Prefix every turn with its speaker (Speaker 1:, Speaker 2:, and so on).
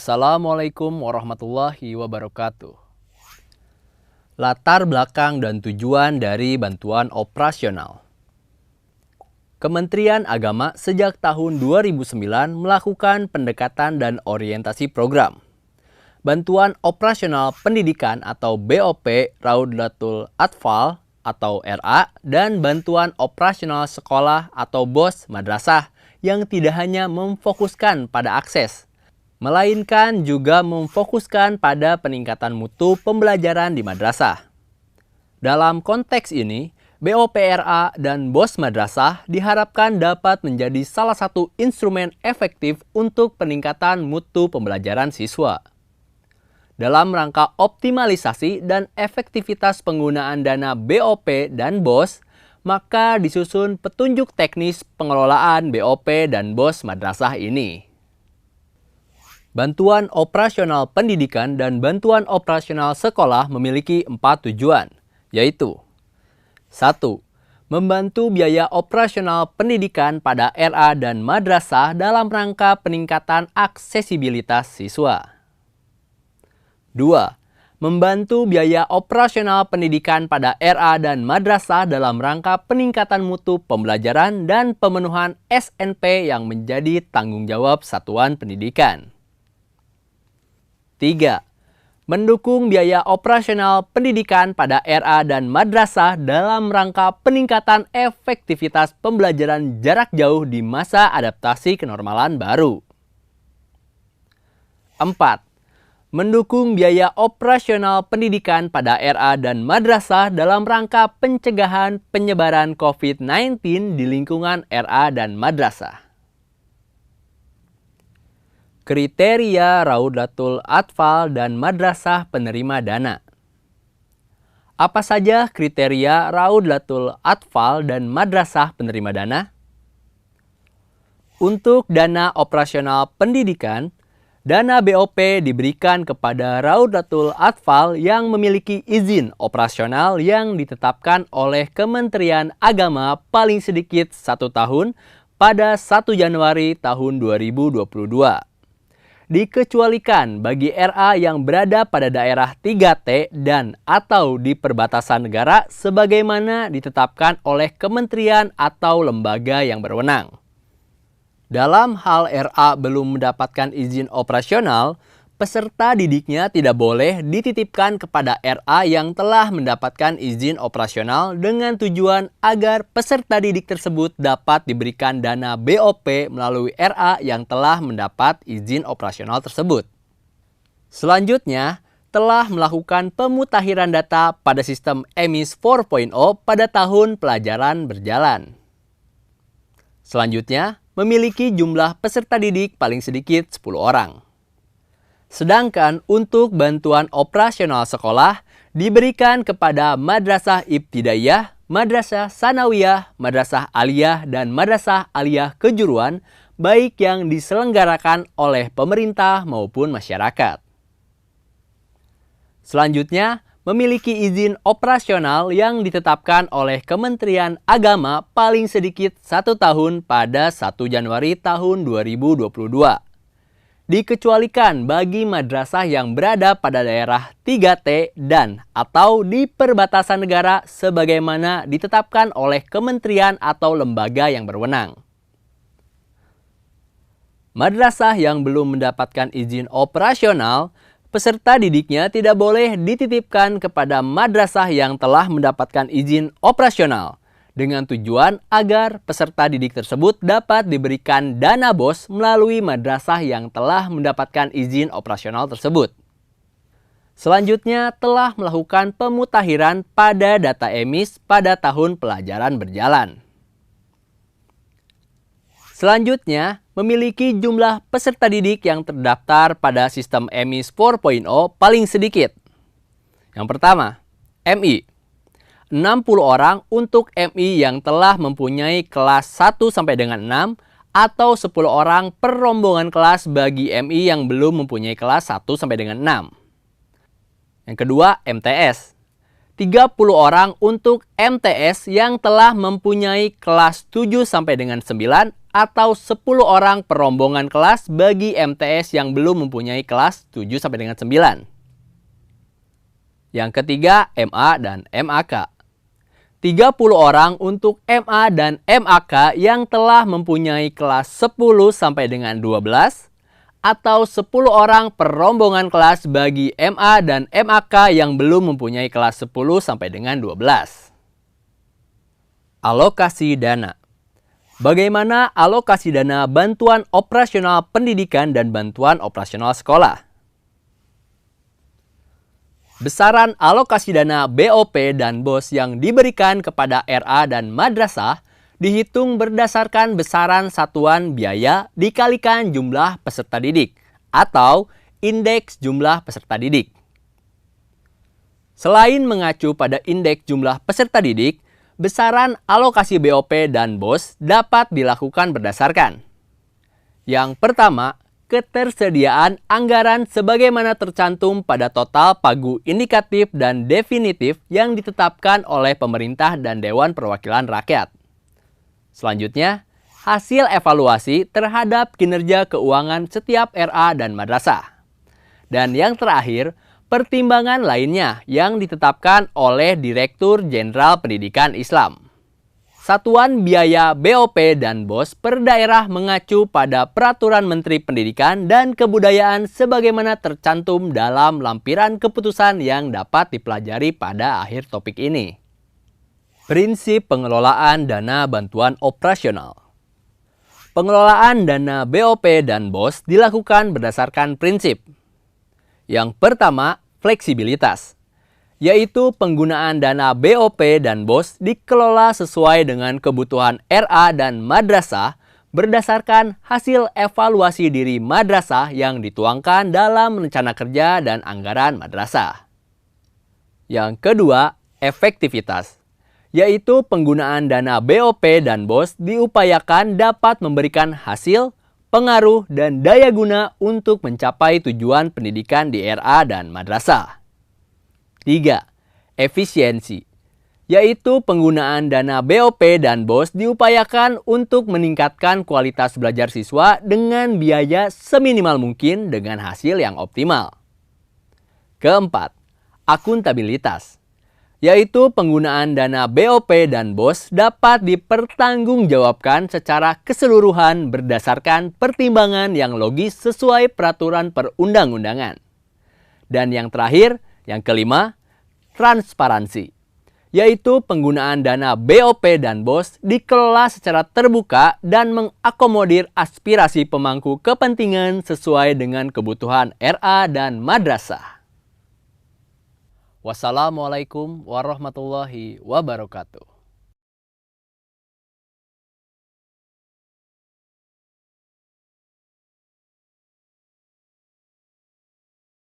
Speaker 1: Assalamualaikum warahmatullahi wabarakatuh. Latar belakang dan tujuan dari bantuan operasional. Kementerian Agama sejak tahun 2009 melakukan pendekatan dan orientasi program. Bantuan operasional pendidikan atau BOP Raudatul Atfal atau RA dan bantuan operasional sekolah atau BOS madrasah yang tidak hanya memfokuskan pada akses, melainkan juga memfokuskan pada peningkatan mutu pembelajaran di madrasah. Dalam konteks ini, BOPRA dan BOS madrasah diharapkan dapat menjadi salah satu instrumen efektif untuk peningkatan mutu pembelajaran siswa. Dalam rangka optimalisasi dan efektivitas penggunaan dana BOP dan BOS, maka disusun petunjuk teknis pengelolaan BOP dan BOS madrasah ini. Bantuan operasional pendidikan dan bantuan operasional sekolah memiliki 4 tujuan, yaitu 1. Membantu biaya operasional pendidikan pada RA dan madrasah dalam rangka peningkatan aksesibilitas siswa. 2. Membantu biaya operasional pendidikan pada RA dan madrasah dalam rangka peningkatan mutu pembelajaran dan pemenuhan SNP yang menjadi tanggung jawab satuan pendidikan. 3. Mendukung biaya operasional pendidikan pada RA dan madrasah dalam rangka peningkatan efektivitas pembelajaran jarak jauh di masa adaptasi kenormalan baru. 4. Mendukung biaya operasional pendidikan pada RA dan madrasah dalam rangka pencegahan penyebaran COVID-19 di lingkungan RA dan madrasah. Kriteria Raudatul Atfal dan madrasah penerima dana. Apa saja kriteria Raudatul Atfal dan madrasah penerima dana? Untuk dana operasional pendidikan, dana BOP diberikan kepada Raudatul Atfal yang memiliki izin operasional yang ditetapkan oleh Kementerian Agama paling sedikit 1 tahun pada 1 Januari tahun 2022. Dikecualikan bagi RA yang berada pada daerah 3T dan atau di perbatasan negara sebagaimana ditetapkan oleh kementerian atau lembaga yang berwenang. Dalam hal RA belum mendapatkan izin operasional, peserta didiknya tidak boleh dititipkan kepada RA yang telah mendapatkan izin operasional dengan tujuan agar peserta didik tersebut dapat diberikan dana BOP melalui RA yang telah mendapat izin operasional tersebut. Selanjutnya, telah melakukan pemutakhiran data pada sistem EMIS 4.0 pada tahun pelajaran berjalan. Selanjutnya, memiliki jumlah peserta didik paling sedikit 10 orang. Sedangkan untuk bantuan operasional sekolah diberikan kepada Madrasah Ibtidaiyah, Madrasah Sanawiyah, Madrasah Aliyah, dan Madrasah Aliyah Kejuruan, baik yang diselenggarakan oleh pemerintah maupun masyarakat. Selanjutnya, memiliki izin operasional yang ditetapkan oleh Kementerian Agama paling sedikit 1 tahun pada 1 Januari tahun 2022. Dikecualikan bagi madrasah yang berada pada daerah 3T dan atau di perbatasan negara sebagaimana ditetapkan oleh kementerian atau lembaga yang berwenang. Madrasah yang belum mendapatkan izin operasional, peserta didiknya tidak boleh dititipkan kepada madrasah yang telah mendapatkan izin operasional, dengan tujuan agar peserta didik tersebut dapat diberikan dana BOS melalui madrasah yang telah mendapatkan izin operasional tersebut. Selanjutnya telah melakukan pemutakhiran pada data EMIS pada tahun pelajaran berjalan. Selanjutnya, memiliki jumlah peserta didik yang terdaftar pada sistem EMIS 4.0 paling sedikit. Yang pertama, MI. 60 orang untuk MI yang telah mempunyai kelas 1 sampai dengan 6 atau 10 orang per rombongan kelas bagi MI yang belum mempunyai kelas 1 sampai dengan 6. Yang kedua, MTS. 30 orang untuk MTS yang telah mempunyai kelas 7 sampai dengan 9 atau 10 orang per rombongan kelas bagi MTS yang belum mempunyai kelas 7 sampai dengan 9. Yang ketiga, MA dan MAK. 30 orang untuk MA dan MAK yang telah mempunyai kelas 10 sampai dengan 12 atau 10 orang per rombongan kelas bagi MA dan MAK yang belum mempunyai kelas 10 sampai dengan 12. Alokasi dana. Bagaimana alokasi dana bantuan operasional pendidikan dan bantuan operasional sekolah? Besaran alokasi dana BOP dan BOS yang diberikan kepada RA dan madrasah dihitung berdasarkan besaran satuan biaya dikalikan jumlah peserta didik atau indeks jumlah peserta didik. Selain mengacu pada indeks jumlah peserta didik, besaran alokasi BOP dan BOS dapat dilakukan berdasarkan: yang pertama, ketersediaan anggaran sebagaimana tercantum pada total pagu indikatif dan definitif yang ditetapkan oleh pemerintah dan Dewan Perwakilan Rakyat. Selanjutnya, hasil evaluasi terhadap kinerja keuangan setiap RA dan madrasah. Dan yang terakhir, pertimbangan lainnya yang ditetapkan oleh Direktur Jenderal Pendidikan Islam. Satuan biaya BOP dan BOS per daerah mengacu pada Peraturan Menteri Pendidikan dan Kebudayaan sebagaimana tercantum dalam lampiran keputusan yang dapat dipelajari pada akhir topik ini. Prinsip pengelolaan dana bantuan operasional. Pengelolaan dana BOP dan BOS dilakukan berdasarkan prinsip. Yang pertama, fleksibilitas, yaitu penggunaan dana BOP dan BOS dikelola sesuai dengan kebutuhan RA dan madrasah berdasarkan hasil evaluasi diri madrasah yang dituangkan dalam rencana kerja dan anggaran madrasah. Yang kedua, efektivitas, yaitu penggunaan dana BOP dan BOS diupayakan dapat memberikan hasil, pengaruh, dan daya guna untuk mencapai tujuan pendidikan di RA dan madrasah. 3. Efisiensi, yaitu penggunaan dana BOP dan BOS diupayakan untuk meningkatkan kualitas belajar siswa dengan biaya seminimal mungkin dengan hasil yang optimal. Keempat, akuntabilitas, yaitu penggunaan dana BOP dan BOS dapat dipertanggungjawabkan secara keseluruhan berdasarkan pertimbangan yang logis sesuai peraturan perundang-undangan. Dan yang terakhir, yang kelima, transparansi, yaitu penggunaan dana BOP dan BOS dikelola secara terbuka dan mengakomodir aspirasi pemangku kepentingan sesuai dengan kebutuhan RA dan madrasah. Wassalamualaikum warahmatullahi wabarakatuh.